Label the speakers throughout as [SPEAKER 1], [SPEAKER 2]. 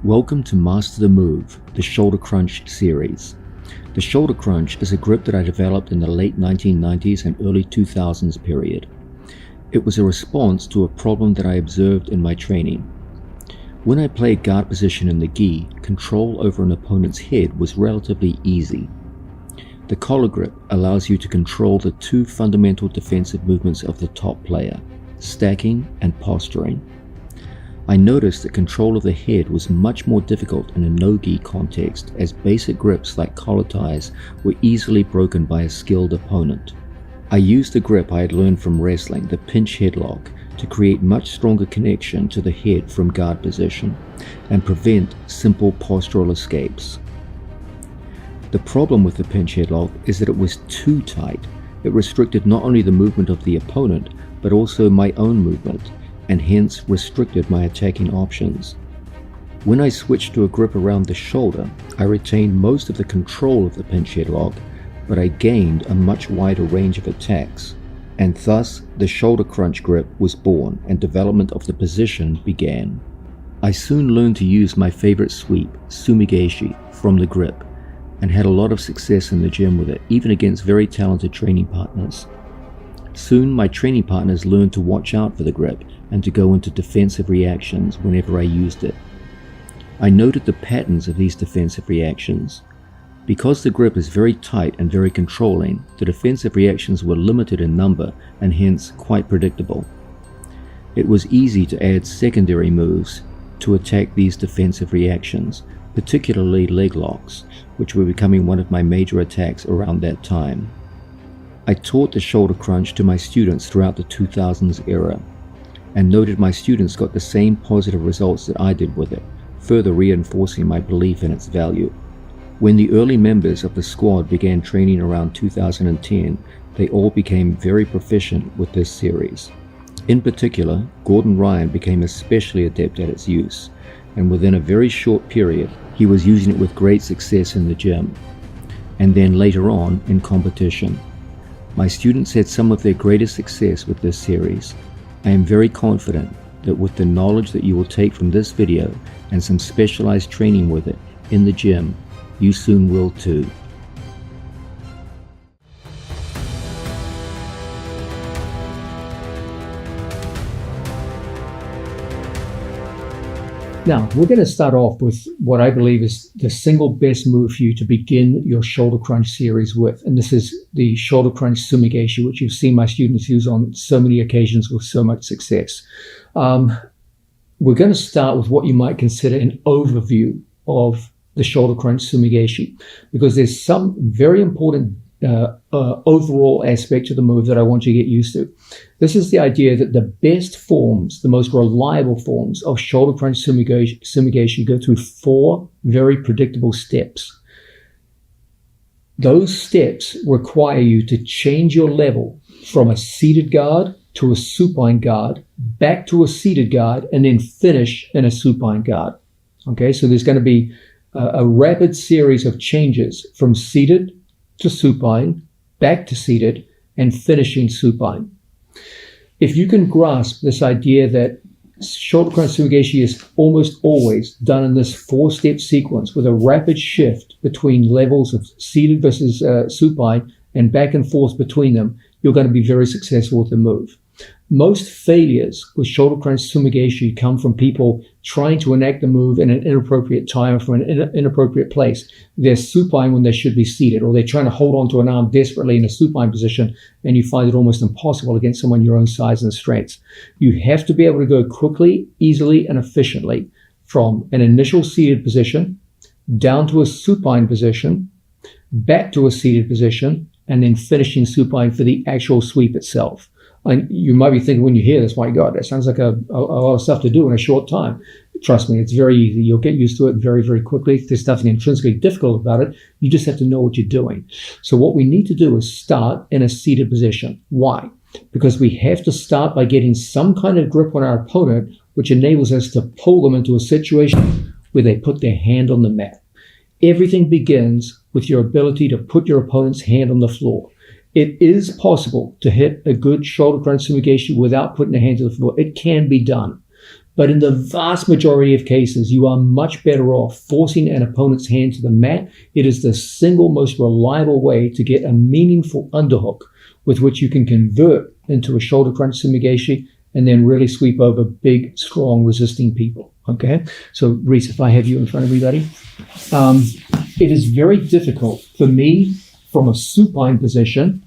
[SPEAKER 1] Welcome to Master the Move, the Shoulder Crunch series. The Shoulder Crunch is a grip that I developed in the late 1990s and early 2000s period. It was a response to a problem that I observed in my training. When I played guard position in the gi, control over an opponent's head was relatively easy. The collar grip allows you to control the two fundamental defensive movements of the top player, stacking and posturing. I noticed that control of the head was much more difficult in a no-gi context, as basic grips like collar ties were easily broken by a skilled opponent. I used the grip I had learned from wrestling, the pinch headlock, to create much stronger connection to the head from guard position and prevent simple postural escapes. The problem with the pinch headlock is that it was too tight. It restricted not only the movement of the opponent, but also my own movement, and hence restricted my attacking options. When I switched to a grip around the shoulder, I retained most of the control of the pinch headlock, but I gained a much wider range of attacks, and thus the shoulder crunch grip was born and development of the position began. I soon learned to use my favorite sweep, sumigeshi, from the grip, and had a lot of success in the gym with it, even against very talented training partners. Soon my training partners learned to watch out for the grip and to go into defensive reactions whenever I used it. I noted the patterns of these defensive reactions. Because the grip is very tight and very controlling, the defensive reactions were limited in number and hence quite predictable. It was easy to add secondary moves to attack these defensive reactions, particularly leg locks, which were becoming one of my major attacks around that time. I taught the shoulder crunch to my students throughout the 2000s era, and noted my students got the same positive results that I did with it, further reinforcing my belief in its value. When the early members of the squad began training around 2010, they all became very proficient with this series. In particular, Gordon Ryan became especially adept at its use, and within a very short period, he was using it with great success in the gym, and then later on in competition. My students had some of their greatest success with this series. I am very confident that with the knowledge that you will take from this video and some specialized training with it in the gym, you soon will too.
[SPEAKER 2] Now, we're going to start off with what I believe is the single best move for you to begin your shoulder crunch series with. And this is the shoulder crunch sumigeshi, which you've seen my students use on so many occasions with so much success. We're going to start with what you might consider an overview of the shoulder crunch sumigeshi, because there's some very important overall aspect to the move that I want you to get used to. This is the idea that the best forms, the most reliable forms of shoulder crunch sumigeshi go through 4 very predictable steps. Those steps require you to change your level from a seated guard to a supine guard, back to a seated guard, and then finish in a supine guard. Okay, so there's going to be a rapid series of changes from seated to supine, back to seated, and finishing supine. If you can grasp this idea that shoulder crunch sumigeshi is almost always done in this 4-step sequence with a rapid shift between levels of seated versus supine and back and forth between them, you're going to be very successful with the move. Most failures with shoulder crunch sumigeshi come from people trying to enact the move in an inappropriate time or from an inappropriate place. They're supine when they should be seated, or they're trying to hold on to an arm desperately in a supine position, and you find it almost impossible against someone your own size and strength. You have to be able to go quickly, easily, and efficiently from an initial seated position down to a supine position, back to a seated position, and then finishing supine for the actual sweep itself. And you might be thinking when you hear this, my God, that sounds like a lot of stuff to do in a short time. Trust me, it's very easy. You'll get used to it very, very quickly. There's nothing intrinsically difficult about it. You just have to know what you're doing. So what we need to do is start in a seated position. Why? Because we have to start by getting some kind of grip on our opponent, which enables us to pull them into a situation where they put their hand on the mat. Everything begins with your ability to put your opponent's hand on the floor. It is possible to hit a good shoulder crunch sumigeshi without putting a hand to the floor. It can be done. But in the vast majority of cases, you are much better off forcing an opponent's hand to the mat. It is the single most reliable way to get a meaningful underhook with which you can convert into a shoulder crunch sumigashi and then really sweep over big, strong, resisting people. Okay? So, Reese, if I have you in front of me, buddy. It is very difficult for me from a supine position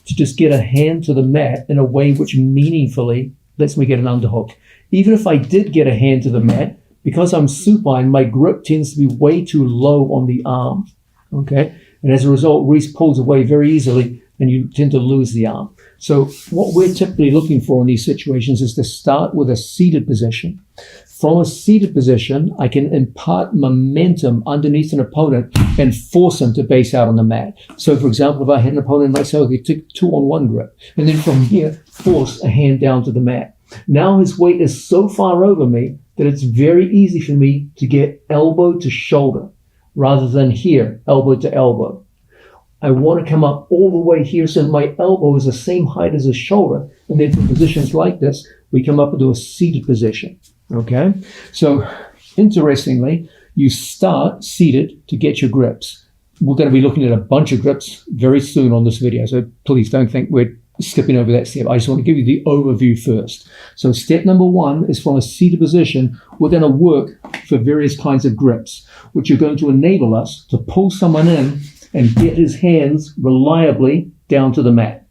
[SPEAKER 2] to just get a hand to the mat in a way which meaningfully lets me get an underhook. Even if I did get a hand to the mat, because I'm supine, my grip tends to be way too low on the arm. Okay? And as a result, Reese pulls away very easily and you tend to lose the arm. So what we're typically looking for in these situations is to start with a seated position. From a seated position, I can impart momentum underneath an opponent and force him to base out on the mat. So, for example, if I had an opponent like so, he took 2-on-1 grip, and then from here, force a hand down to the mat. Now his weight is so far over me that it's very easy for me to get elbow to shoulder rather than here, elbow to elbow. I want to come up all the way here so my elbow is the same height as his shoulder. And then for positions like this, we come up into a seated position. Okay? So, interestingly, you start seated to get your grips. We're going to be looking at a bunch of grips very soon on this video. So please don't think we're skipping over that step. I just want to give you the overview first. So step number 1 is from a seated position, we're going to work for various kinds of grips, which are going to enable us to pull someone in and get his hands reliably down to the mat.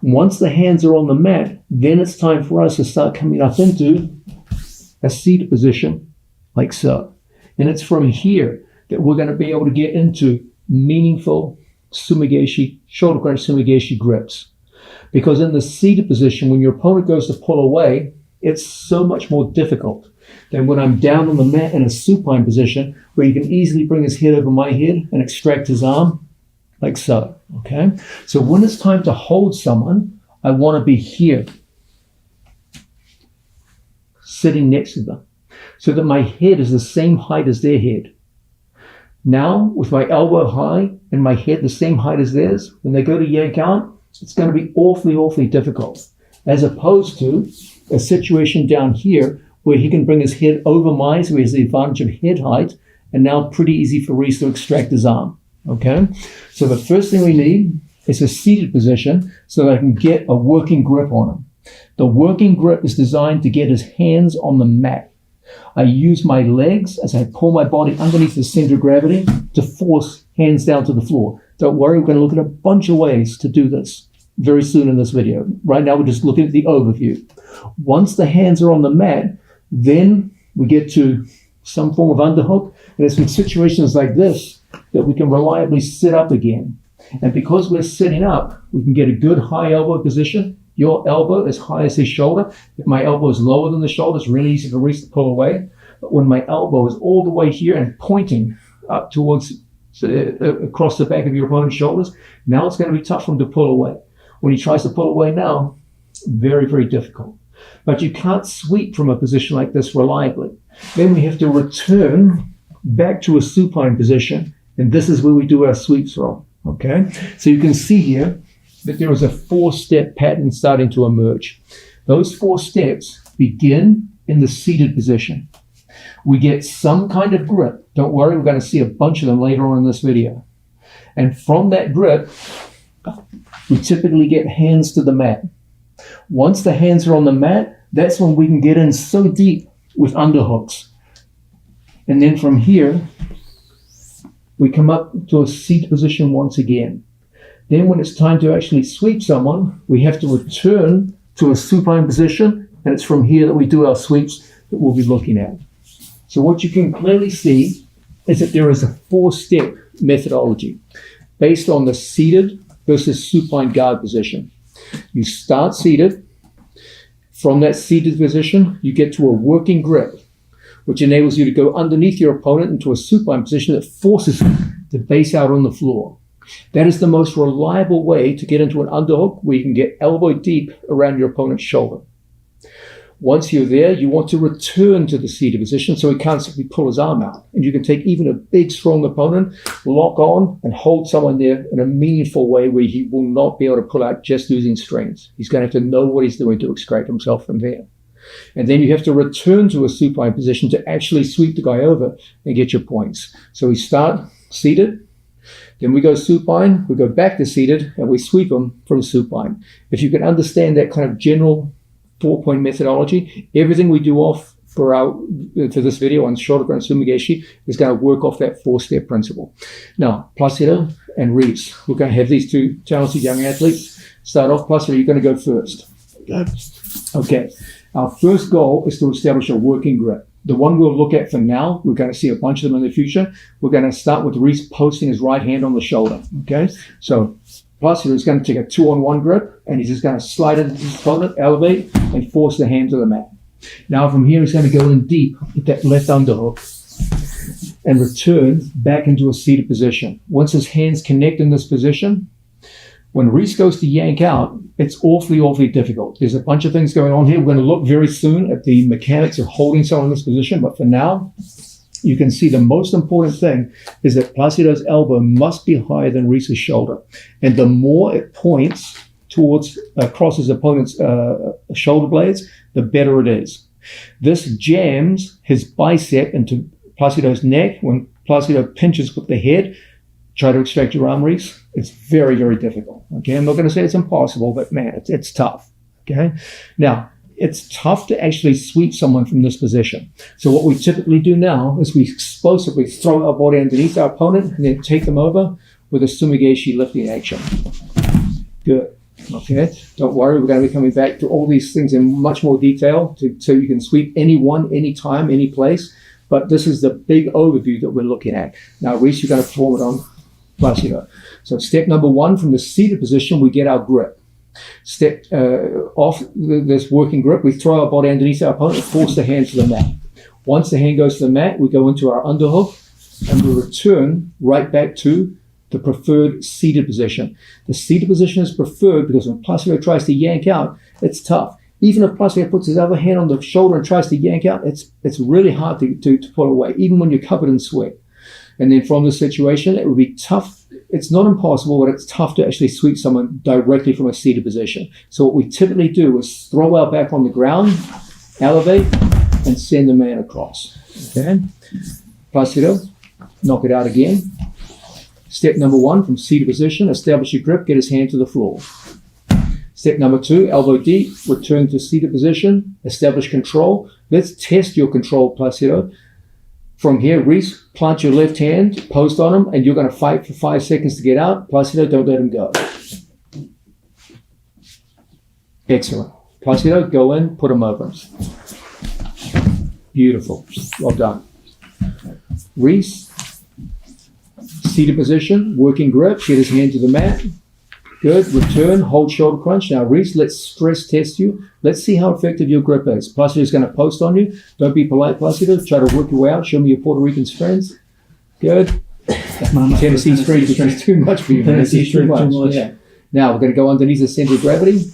[SPEAKER 2] Once the hands are on the mat, then it's time for us to start coming up into a seated position like so. And it's from here that we're going to be able to get into meaningful sumigashi, shoulder crunch sumigashi grips. Because in the seated position, when your opponent goes to pull away, it's so much more difficult than when I'm down on the mat in a supine position where you can easily bring his head over my head and extract his arm like so. Okay? So when it's time to hold someone, I want to be here, sitting next to them, so that my head is the same height as their head. Now, with my elbow high and my head the same height as theirs, when they go to yank out, it's going to be awfully, awfully difficult. As opposed to a situation down here where he can bring his head over mine, so he has the advantage of head height, and now pretty easy for Reese to extract his arm. Okay? So the first thing we need is a seated position so that I can get a working grip on him. The working grip is designed to get his hands on the mat. I use my legs as I pull my body underneath the center of gravity to force hands down to the floor. Don't worry, we're going to look at a bunch of ways to do this very soon in this video. Right now, we're just looking at the overview. Once the hands are on the mat, then we get to some form of underhook. And it's in situations like this that we can reliably sit up again. And because we're sitting up, we can get a good high elbow position. Your elbow as high as his shoulder. If my elbow is lower than the shoulder, it's really easy for Reese to pull away. But when my elbow is all the way here and pointing up towards, across the back of your opponent's shoulders, now it's going to be tough for him to pull away. When he tries to pull away now, very, very difficult. But you can't sweep from a position like this reliably. Then we have to return back to a supine position, and this is where we do our sweeps from. Okay? So you can see here that there is a 4-step pattern starting to emerge. Those 4 steps begin in the seated position. We get some kind of grip. Don't worry, we're going to see a bunch of them later on in this video. And from that grip, we typically get hands to the mat. Once the hands are on the mat, that's when we can get in so deep with underhooks. And then from here, we come up to a seated position once again. Then when it's time to actually sweep someone, we have to return to a supine position, and it's from here that we do our sweeps that we'll be looking at. So what you can clearly see is that there is a 4-step methodology based on the seated versus supine guard position. You start seated. From that seated position, you get to a working grip, which enables you to go underneath your opponent into a supine position that forces him to base out on the floor. That is the most reliable way to get into an underhook where you can get elbow deep around your opponent's shoulder. Once you're there, you want to return to the seated position so he can't simply pull his arm out. And you can take even a big, strong opponent, lock on, and hold someone there in a meaningful way where he will not be able to pull out just using strength. He's going to have to know what he's doing to extract himself from there. And then you have to return to a supine position to actually sweep the guy over and get your points. So we start seated, then we go supine, we go back to seated, and we sweep them from supine. If you can understand that kind of general 4-point methodology, everything we do for this video on shoulder crunch sumigaeshi is going to work off that 4-step principle. Now, Placido and Reese, we're going to have these two talented young athletes start off. Placido, you're going to go first. Okay. Our first goal is to establish a working grip. The one we'll look at for now, we're going to see a bunch of them in the future. We're going to start with Reese posting his right hand on the shoulder. Okay? So Placido is going to take a 2-on-1 grip, and he's just going to slide into his opponent, elevate, and force the hand to the mat. Now from here, he's going to go in deep with that left underhook and return back into a seated position. Once his hands connect in this position, when Reese goes to yank out, it's awfully difficult. There's a bunch of things going on here. We're going to look very soon at the mechanics of holding someone in this position, but for now, you can see the most important thing is that Placido's elbow must be higher than Reese's shoulder. And the more it points across his opponent's shoulder blades, the better it is. This jams his bicep into Placido's neck. When Placido pinches with the head, try to extract your arm, Reese. It's very difficult. Okay, I'm not going to say it's impossible, but man, it's tough. Okay, now it's tough to actually sweep someone from this position. So what we typically do now is we explosively throw our body underneath our opponent and then take them over with a sumigaeshi lifting action. Good. Okay, don't worry, we're going to be coming back to all these things in much more detail so you can sweep anyone, anytime, any place. But this is the big overview that we're looking at. Now, Reese, you're going to perform it on Placido. So step number 1, from the seated position, we get our grip. Step off this working grip, we throw our body underneath our opponent and force the hand to the mat. Once the hand goes to the mat, we go into our underhook and we return right back to the preferred seated position. The seated position is preferred because when Placido tries to yank out, it's tough. Even if Placido puts his other hand on the shoulder and tries to yank out, it's really hard to pull away, even when you're covered in sweat. And then from this situation, it would be tough. It's not impossible, but it's tough to actually sweep someone directly from a seated position. So what we typically do is throw our back on the ground, elevate, and send the man across. Okay? Placido, knock it out again. Step number 1, from seated position, establish your grip, get his hand to the floor. Step number 2, elbow deep, return to seated position, establish control. Let's test your control, Placido. From here, Reese, plant your left hand, post on him, and you're going to fight for 5 seconds to get out. Placido, don't let him go. Excellent. Placido, go in, put him over. Beautiful. Well done. Reese, seated position, working grip, get his hand to the mat. Good. Return, hold shoulder crunch. Now, Reese, let's stress test you. Let's see how effective your grip is. Placido is going to post on you. Don't be polite, Placido. Try to work your way out. Show me your Puerto Rican strengths. Good. Tennessee strength is too much for you. Tennessee strength too much. Yeah. Now, we're going to go underneath the center of gravity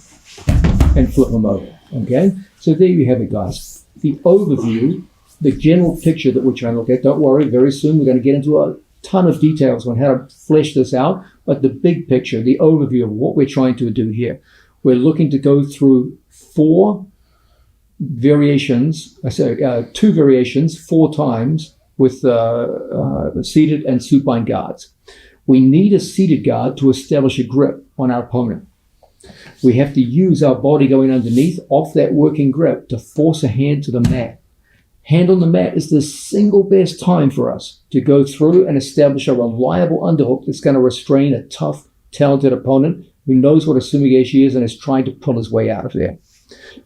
[SPEAKER 2] and flip them over. Okay? So there you have it, guys. The overview, the general picture that we're trying to look at. Don't worry, very soon we're going to get into a ton of details on how to flesh this out. But the big picture, the overview of what we're trying to do here, we're looking to go through 2 variations 4 times with seated and supine guards. We need a seated guard to establish a grip on our opponent. We have to use our body going underneath off that working grip to force a hand to the mat. Hand on the mat is the single best time for us to go through and establish a reliable underhook that's going to restrain a tough, talented opponent who knows what a sumigaeshi is and is trying to pull his way out of there.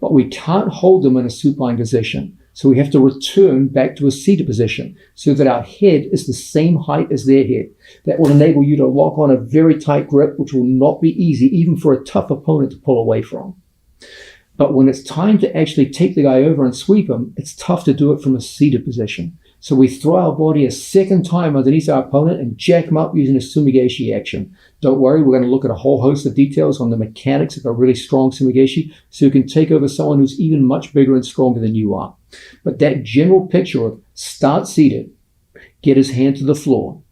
[SPEAKER 2] But we can't hold them in a supine position. So we have to return back to a seated position so that our head is the same height as their head. That will enable you to lock on a very tight grip, which will not be easy even for a tough opponent to pull away from. But when it's time to actually take the guy over and sweep him, it's tough to do it from a seated position. So we throw our body a second time underneath our opponent and jack him up using a sumigaeshi action. Don't worry, we're going to look at a whole host of details on the mechanics of a really strong sumigaeshi so you can take over someone who's even much bigger and stronger than you are. But that general picture of start seated, get his hand to the floor.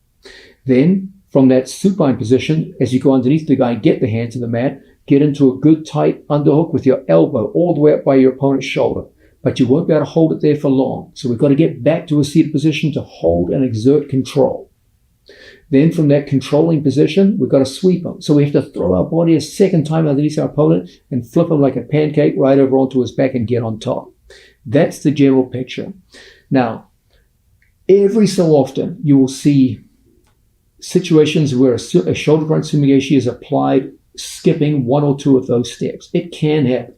[SPEAKER 2] Then from that supine position, as you go underneath the guy, get the hand to the mat, get into a good tight underhook with your elbow all the way up by your opponent's shoulder. but you won't be able to hold it there for long. So we've got to get back to a seated position to hold and exert control. Then from that controlling position, we've got to sweep them. So we have to throw our body a second time underneath our opponent and flip him like a pancake right over onto his back and get on top. That's the general picture. Now, every so often, you will see situations where a shoulder crunch sumigashi is applied skipping one or two of those steps. It can happen.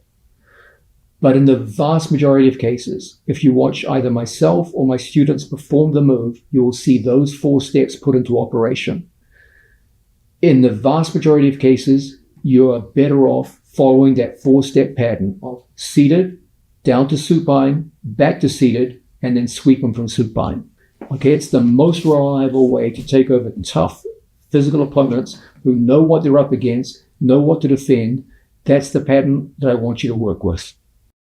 [SPEAKER 2] But in the vast majority of cases, if you watch either myself or my students perform the move, you will see those 4 steps put into operation. In the vast majority of cases, you are better off following that 4-step pattern of seated, down to supine, back to seated, and then sweep them from supine. Okay, it's the most reliable way to take over tough physical opponents who know what they're up against, know what to defend. That's the pattern that I want you to work with.